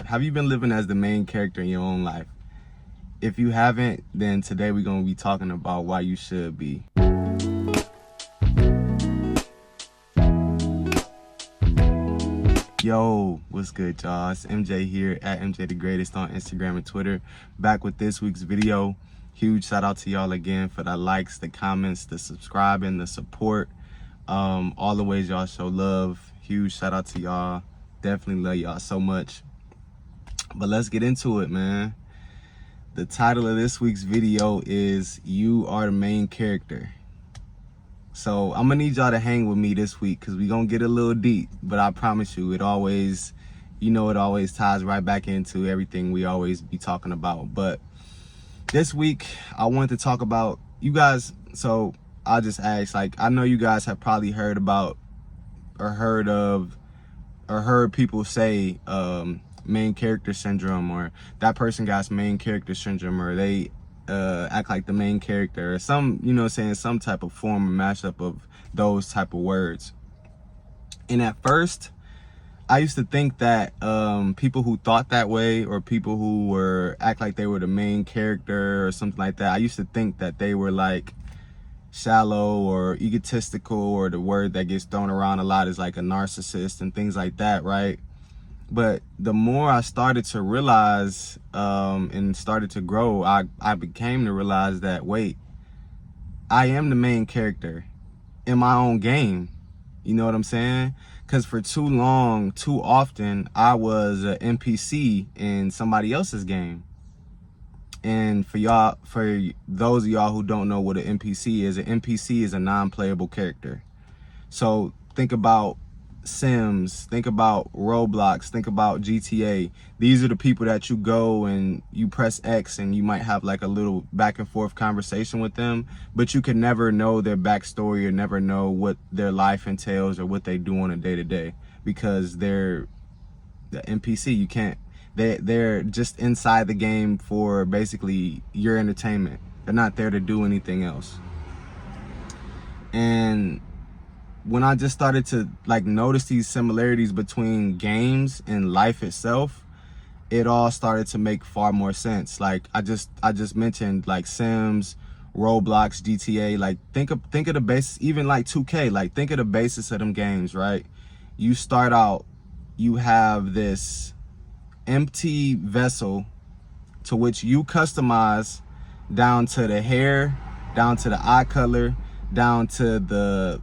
Have you been living as the main character in your own life? If you haven't, then today we're going to be talking about why you should be. Yo, what's good, y'all? It's MJ here at MJ the Greatest on Instagram and Twitter. Back with this week's video. Huge shout out to y'all again for the likes, the comments, the subscribing, the support. All the ways y'all show love. Huge shout out to y'all. Definitely love y'all so much. But let's get into it, man. The title of this week's video is You Are the Main Character. So I'm gonna need y'all to hang with me this week because we're gonna get a little deep, but I promise you it always, it always ties right back into everything we always be talking about. But this week I wanted to talk about you guys. So I'll just ask, like, I know you guys have probably heard about or heard of or heard people say main character syndrome, or that person got main character syndrome, or they act like the main character, or some, saying some type of form or mashup of those type of words. And at first I used to think that people who thought that way, or people who were act like they were the main character or something like that, I used to think that they were like shallow or egotistical, or the word that gets thrown around a lot is like a narcissist and things like that, right? But the more I started to realize and started to grow, I became to realize that, wait, I am the main character in my own game. You know what I'm saying? Because for too long, too often, I was an NPC in somebody else's game. And for those of y'all who don't know what an NPC is a non-playable character. So think about Sims, think about Roblox, think about GTA. These are the people that you go and you press X and you might have like a little back and forth conversation with them, but you can never know their backstory or never know what their life entails or what they do on a day-to-day, because they're the NPC. You can't, they're just inside the game for basically your entertainment. They're not there to do anything else. And when I just started to like notice these similarities between games and life itself, it all started to make far more sense. Like I just mentioned, like Sims, Roblox, GTA. Like think of the basis, even like 2K. Like think of the basis of them games, right? You start out, you have this empty vessel to which you customize down to the hair, down to the eye color, down to the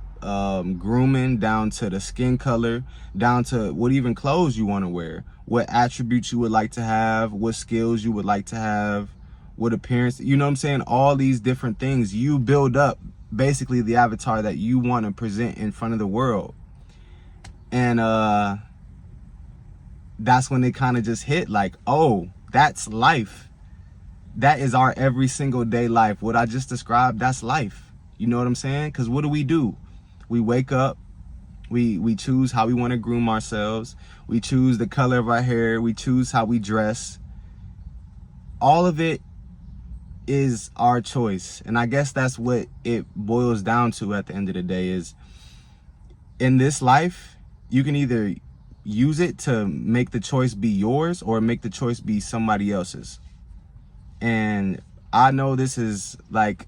grooming, down to the skin color, down to what even clothes you want to wear, what attributes you would like to have, what skills you would like to have, what appearance, you know what I'm saying? All these different things you build up, basically the avatar that you want to present in front of the world. And that's when it kind of just hit, like, oh, that's life. That is our every single day life. What I just described, that's life. You know what I'm saying? Because what do? We wake up, we choose how we want to groom ourselves, we choose the color of our hair, we choose how we dress. All of it is our choice. And I guess that's what it boils down to at the end of the day, is in this life, you can either use it to make the choice be yours or make the choice be somebody else's. And I know this is like,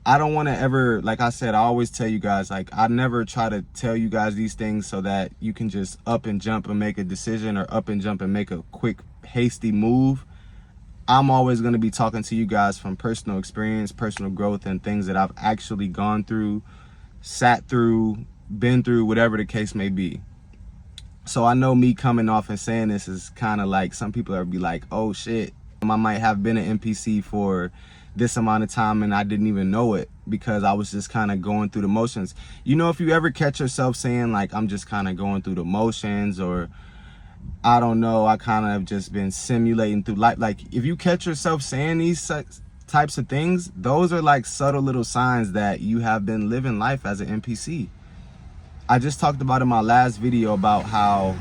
I don't want to ever, like I said, I always tell you guys, like, I never try to tell you guys these things so that you can just up and jump and make a decision, or up and jump and make a quick, hasty move. I'm always going to be talking to you guys from personal experience, personal growth, and things that I've actually gone through, sat through, been through, whatever the case may be. So I know me coming off and saying this is kind of like, some people are be like, oh shit, I might have been an NPC for this amount of time and I didn't even know it, because I was just kind of going through the motions. You know, if you ever catch yourself saying like, I'm just kind of going through the motions, or I don't know, I kind of have just been simulating through life. Like if you catch yourself saying these types of things, those are like subtle little signs that you have been living life as an NPC. I just talked about in my last video about how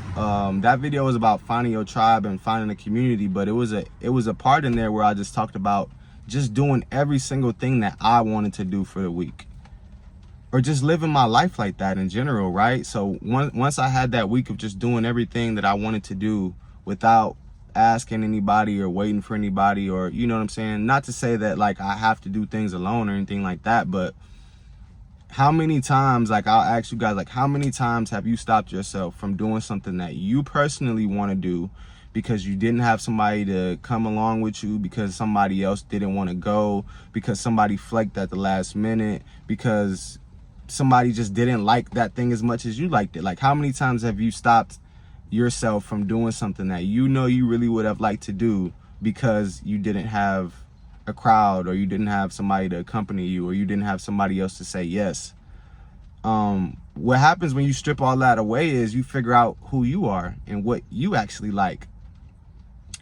that video was about finding your tribe and finding a community, but it was a part in there where I just talked about just doing every single thing that I wanted to do for the week. or just living my life like that in general, right? So once I had that week of just doing everything that I wanted to do without asking anybody or waiting for anybody, or you know what I'm saying? Not to say that like I have to do things alone or anything like that, but how many times, like I'll ask you guys, like how many times have you stopped yourself from doing something that you personally want to do because you didn't have somebody to come along with you, because somebody else didn't want to go, because somebody flaked at the last minute, because somebody just didn't like that thing as much as you liked it? Like how many times have you stopped yourself from doing something that you know you really would have liked to do because you didn't have a crowd, or you didn't have somebody to accompany you, or you didn't have somebody else to say yes? What happens when you strip all that away is you figure out who you are and what you actually like.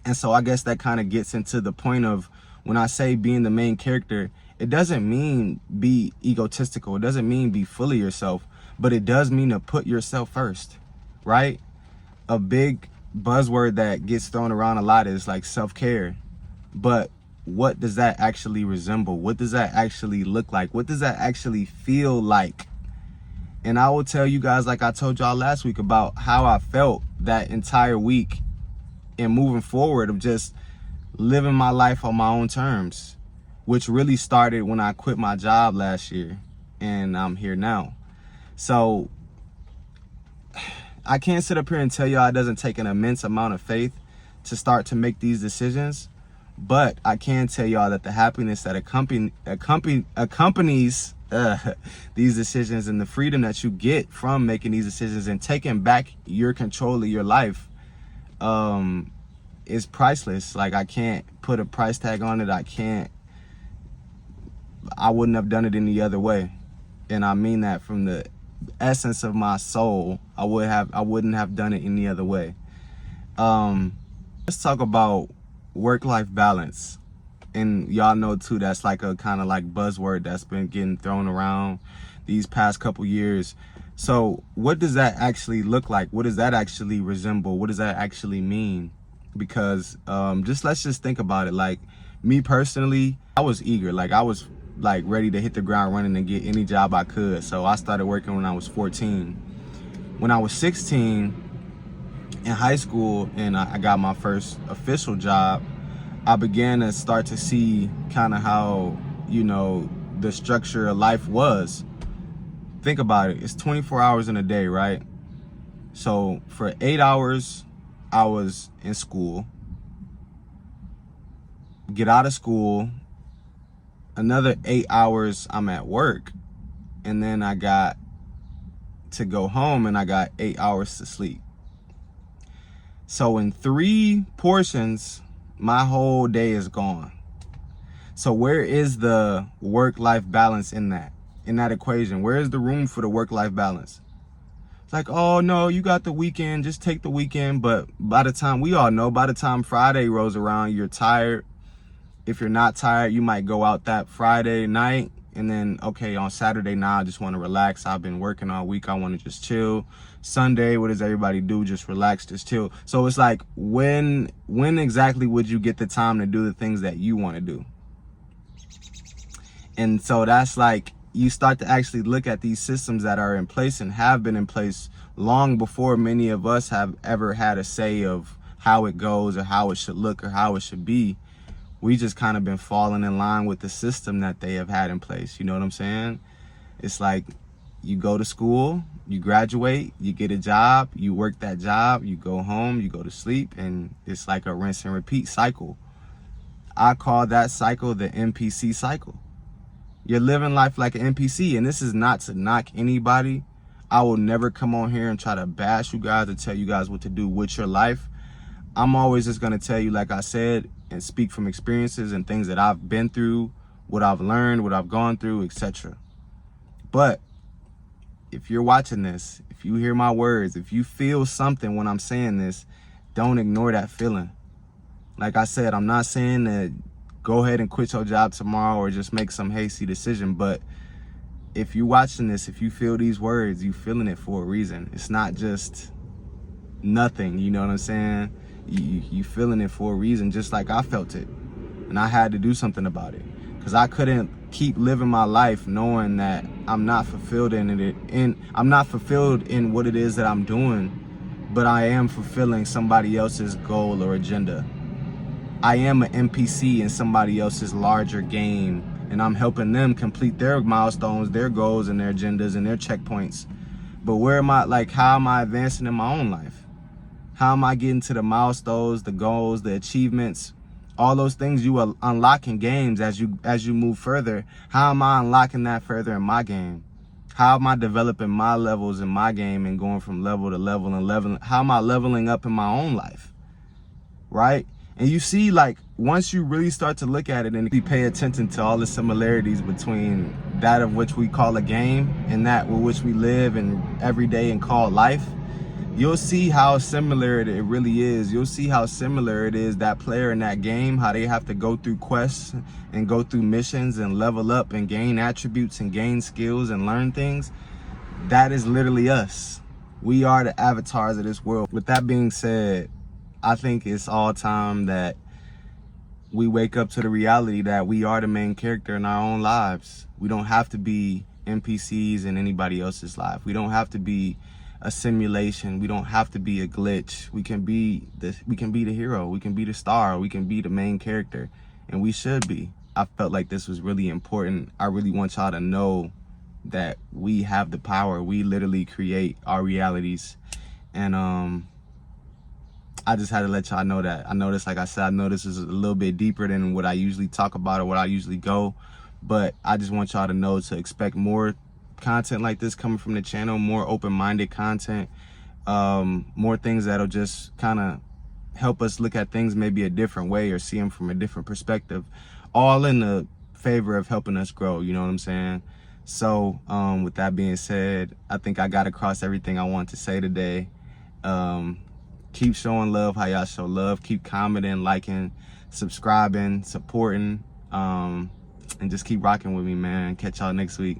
And so I guess that kind of gets into the point of when I say being the main character, it doesn't mean be egotistical. It doesn't mean be full of yourself, but it does mean to put yourself first, right? A big buzzword that gets thrown around a lot is like self-care. But what does that actually resemble? What does that actually look like? What does that actually feel like? And I will tell you guys, like I told y'all last week, about how I felt that entire week and moving forward, of just living my life on my own terms, which really started when I quit my job last year, and I'm here now. So I can't sit up here and tell y'all it doesn't take an immense amount of faith to start to make these decisions, but I can tell y'all that the happiness that accompanies these decisions, and the freedom that you get from making these decisions and taking back your control of your life, is priceless. Like I can't put a price tag on it. I wouldn't have done it any other way. And I mean that from the essence of my soul. I wouldn't have done it any other way. Let's talk about work-life balance. And y'all know too, that's like a kind of like buzzword that's been getting thrown around these past couple years. So what does that actually look like? What does that actually resemble? What does that actually mean? Because let's just think about it. Like me personally, I was eager. Like I was like ready to hit the ground running and get any job I could. So I started working when I was 14. When I was 16 in high school and I got my first official job, I began to start to see kind of how, you know, the structure of life was. Think about it. It's 24 hours in a day, right? So for 8 hours, I was in school. Get out of school, another 8 hours I'm at work, and then I got to go home and I got 8 hours to sleep. So in 3 portions, my whole day is gone. So where is the work-life balance in that equation? Where is the room for the work-life balance? It's like, oh no, you got the weekend, just take the weekend. But by the time, we all know, by the time Friday rolls around, you're tired. If you're not tired, you might go out that Friday night, and then, okay, on Saturday now, I just want to relax. I've been working all week. I want to just chill. Sunday, what does everybody do? Just relax, just chill. So it's like, when exactly would you get the time to do the things that you want to do? And so that's like, you start to actually look at these systems that are in place and have been in place long before many of us have ever had a say of how it goes or how it should look or how it should be. We just kind of been falling in line with the system that they have had in place. You know what I'm saying? It's like, you go to school, you graduate, you get a job, you work that job, you go home, you go to sleep, and it's like a rinse and repeat cycle. I call that cycle the NPC cycle. You're living life like an NPC, and this is not to knock anybody. I will never come on here and try to bash you guys or tell you guys what to do with your life. I'm always just going to tell you, like I said, and speak from experiences and things that I've been through, what I've learned, what I've gone through, etc. But if you're watching this, if you hear my words, if you feel something when I'm saying this, don't ignore that feeling. Like I said, I'm not saying that go ahead and quit your job tomorrow or just make some hasty decision. But if you're watching this, if you feel these words, you feeling it for a reason. It's not just nothing, you know what I'm saying? You feeling it for a reason, just like I felt it. And I had to do something about it, because I couldn't keep living my life knowing that I'm not fulfilled in it, and I'm not fulfilled in what it is that I'm doing, but I am fulfilling somebody else's goal or agenda. I am an NPC in somebody else's larger game, and I'm helping them complete their milestones, their goals, and their agendas, and their checkpoints. But where am I, like, how am I advancing in my own life? How am I getting to the milestones, the goals, the achievements, all those things you will unlock in games as you move further? How am I unlocking that further in my game? How am I developing my levels in my game and going from level to level and leveling? How am I leveling up in my own life, right? And you see, like, once you really start to look at it and you pay attention to all the similarities between that of which we call a game and that with which we live and every day and call life, you'll see how similar it really is. You'll see how similar it is, that player in that game, how they have to go through quests and go through missions and level up and gain attributes and gain skills and learn things. That is literally us. We are the avatars of this world. With that being said, I think it's all time that we wake up to the reality that we are the main character in our own lives. We don't have to be NPCs in anybody else's life. We don't have to be a simulation. We don't have to be a glitch. We can be the hero. We can be the star. We can be the main character, and we should be. I felt like this was really important. I really want y'all to know that we have the power. We literally create our realities, and I just had to let y'all know that. I know this, like I said, I know this is a little bit deeper than what I usually talk about or what I usually go, but I just want y'all to know to expect more content like this coming from the channel, more open-minded content, more things that'll just kind of help us look at things maybe a different way or see them from a different perspective, all in the favor of helping us grow, you know what I'm saying? So with that being said, I think I got across everything I want to say today. Keep showing love how y'all show love. Keep commenting, liking, subscribing, supporting, and just keep rocking with me, man. Catch y'all next week.